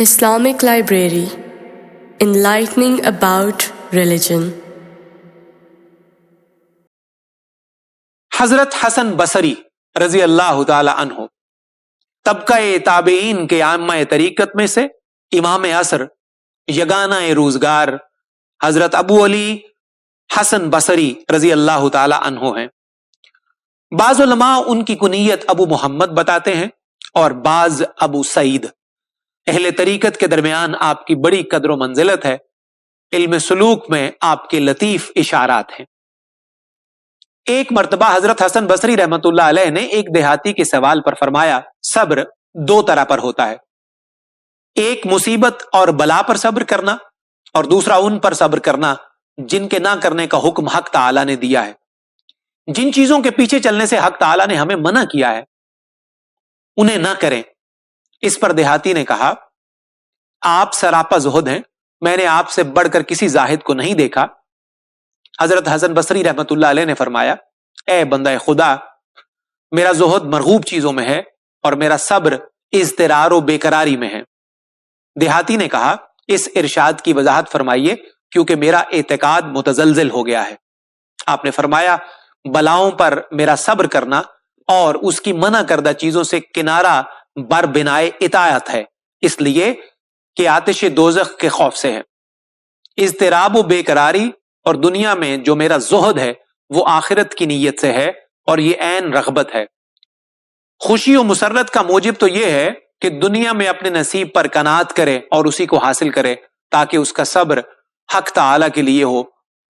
Islamic Library, enlightening about religion. حضرت حسن بصری رضی اللہ تعالی عنہ طبقہ تابعین کے عامہ طریقت میں سے امام عصر یگانہ روزگار حضرت ابو علی حسن بصری رضی اللہ تعالی عنہ ہیں۔ بعض علماء ان کی کنیت ابو محمد بتاتے ہیں اور بعض ابو سعید۔ اہل طریقت کے درمیان آپ کی بڑی قدر و منزلت ہے، علم سلوک میں آپ کے لطیف اشارات ہیں۔ ایک مرتبہ حضرت حسن بصری رحمت اللہ علیہ نے ایک دیہاتی کے سوال پر فرمایا، صبر دو طرح پر ہوتا ہے، ایک مصیبت اور بلا پر صبر کرنا اور دوسرا ان پر صبر کرنا جن کے نہ کرنے کا حکم حق تعالی نے دیا ہے۔ جن چیزوں کے پیچھے چلنے سے حق تعالی نے ہمیں منع کیا ہے انہیں نہ کریں۔ اس پر دیہاتی نے کہا، آپ سراپا زہد ہیں، میں نے آپ سے بڑھ کر کسی زاہد کو نہیں دیکھا۔ حضرت حسن بصری رحمت اللہ علیہ نے فرمایا، اے بندہ خدا، میرا زہد مرغوب چیزوں میں ہے اور میرا صبر اضطرار و بیقراری میں ہے۔ دیہاتی نے کہا، اس ارشاد کی وضاحت فرمائیے کیونکہ میرا اعتقاد متزلزل ہو گیا ہے۔ آپ نے فرمایا، بلاؤں پر میرا صبر کرنا اور اس کی منع کردہ چیزوں سے کنارہ بر بنائے اطاعت ہے، اس لیے کہ آتش دوزخ کے خوف سے ہے۔ اضطراب و بے قراری اور دنیا میں جو میرا زہد ہے وہ آخرت کی نیت سے ہے اور یہ عین رغبت ہے۔ خوشی و مسرت کا موجب تو یہ ہے کہ دنیا میں اپنے نصیب پر قناعت کرے اور اسی کو حاصل کرے تاکہ اس کا صبر حق تعالی کے لیے ہو،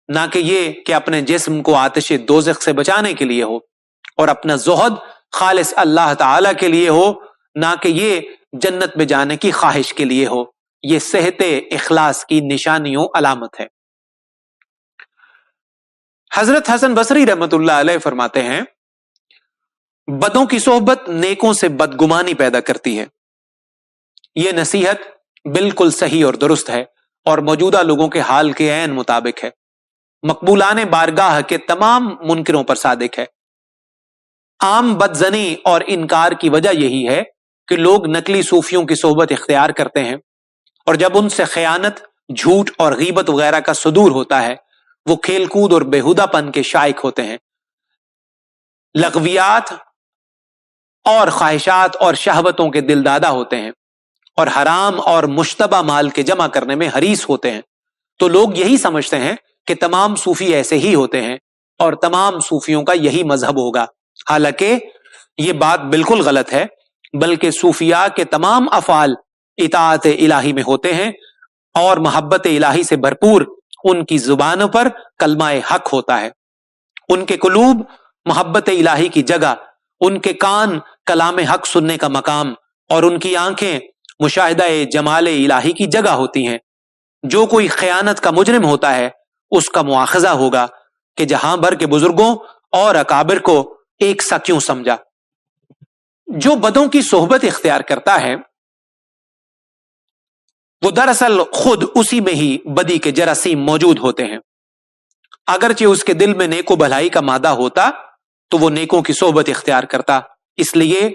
نہ کہ یہ کہ اپنے جسم کو آتش دوزخ سے بچانے کے لیے ہو، اور اپنا زہد خالص اللہ تعالی کے لیے ہو، نہ کہ یہ جنت میں جانے کی خواہش کے لیے ہو۔ یہ صحت اخلاص کی نشانی و علامت ہے۔ حضرت حسن بصری رحمت اللہ علیہ فرماتے ہیں، بدوں کی صحبت نیکوں سے بدگمانی پیدا کرتی ہے۔ یہ نصیحت بالکل صحیح اور درست ہے اور موجودہ لوگوں کے حال کے عین مطابق ہے۔ مقبولان بارگاہ کے تمام منکروں پر صادق ہے۔ عام بدزنی اور انکار کی وجہ یہی ہے کہ لوگ نقلی صوفیوں کی صحبت اختیار کرتے ہیں اور جب ان سے خیانت، جھوٹ اور غیبت وغیرہ کا صدور ہوتا ہے وہ کھیل کود اور بےہودہ پن کے شائق ہوتے ہیں، لغویات اور خواہشات اور شہوتوں کے دل دادہ ہوتے ہیں اور حرام اور مشتبہ مال کے جمع کرنے میں حریص ہوتے ہیں۔ تو لوگ یہی سمجھتے ہیں کہ تمام صوفی ایسے ہی ہوتے ہیں اور تمام صوفیوں کا یہی مذہب ہوگا، حالانکہ یہ بات بالکل غلط ہے، بلکہ صوفیاء کے تمام افعال اطاعت الہی میں ہوتے ہیں اور محبت الہی سے بھرپور ان کی زبانوں پر کلمہ حق ہوتا ہے۔ ان کے قلوب محبت الہی کی جگہ، ان کے کان کلام حق سننے کا مقام اور ان کی آنکھیں مشاہدہ جمال الہی کی جگہ ہوتی ہیں۔ جو کوئی خیانت کا مجرم ہوتا ہے اس کا مواخذہ ہوگا کہ جہاں بھر کے بزرگوں اور اکابر کو ایک سا کیوں سمجھا۔ جو بدوں کی صحبت اختیار کرتا ہے وہ دراصل خود اسی میں ہی بدی کے جراثیم موجود ہوتے ہیں۔ اگرچہ اس کے دل میں نیک و بھلائی کا مادہ ہوتا تو وہ نیکوں کی صحبت اختیار کرتا، اس لیے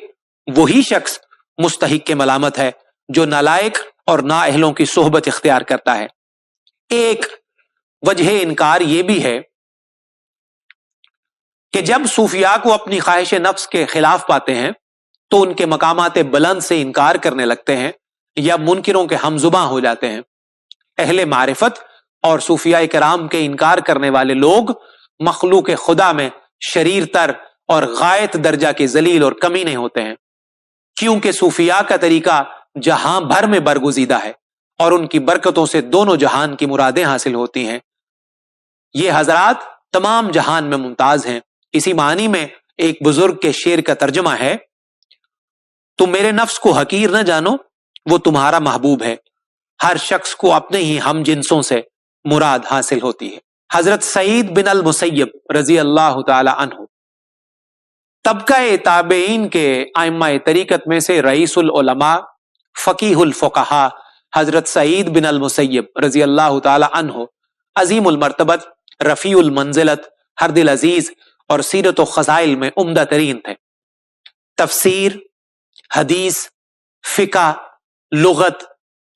وہی شخص مستحق کے ملامت ہے جو نالائق اور نااہلوں کی صحبت اختیار کرتا ہے۔ ایک وجہ انکار یہ بھی ہے کہ جب صوفیاء کو اپنی خواہش نفس کے خلاف پاتے ہیں تو ان کے مقامات بلند سے انکار کرنے لگتے ہیں یا منکروں کے ہم زباں ہو جاتے ہیں۔ اہل معرفت اور صوفیاء کرام کے انکار کرنے والے لوگ مخلوق خدا میں شریر تر اور غایت درجہ کے ذلیل اور کمینے ہوتے ہیں، کیونکہ صوفیاء کا طریقہ جہاں بھر میں برگزیدہ ہے اور ان کی برکتوں سے دونوں جہان کی مرادیں حاصل ہوتی ہیں۔ یہ حضرات تمام جہان میں ممتاز ہیں۔ اسی معنی میں ایک بزرگ کے شعر کا ترجمہ ہے، تم میرے نفس کو حقیر نہ جانو، وہ تمہارا محبوب ہے، ہر شخص کو اپنے ہی ہم جنسوں سے مراد حاصل ہوتی ہے۔ حضرت سعید بن المسیب رضی اللہ تعالی عنہ طبقہ تابعین کے ائمہ طریقت میں سے رئیس العلماء، فقیہ الفقہاء حضرت سعید بن المسیب رضی اللہ تعالی عنہ عظیم المرتبت، رفیع المنزلت، ہر دل عزیز اور سیرت و خصائل میں عمدہ ترین تھے۔ تفسیر، حدیث، فقہ، لغت،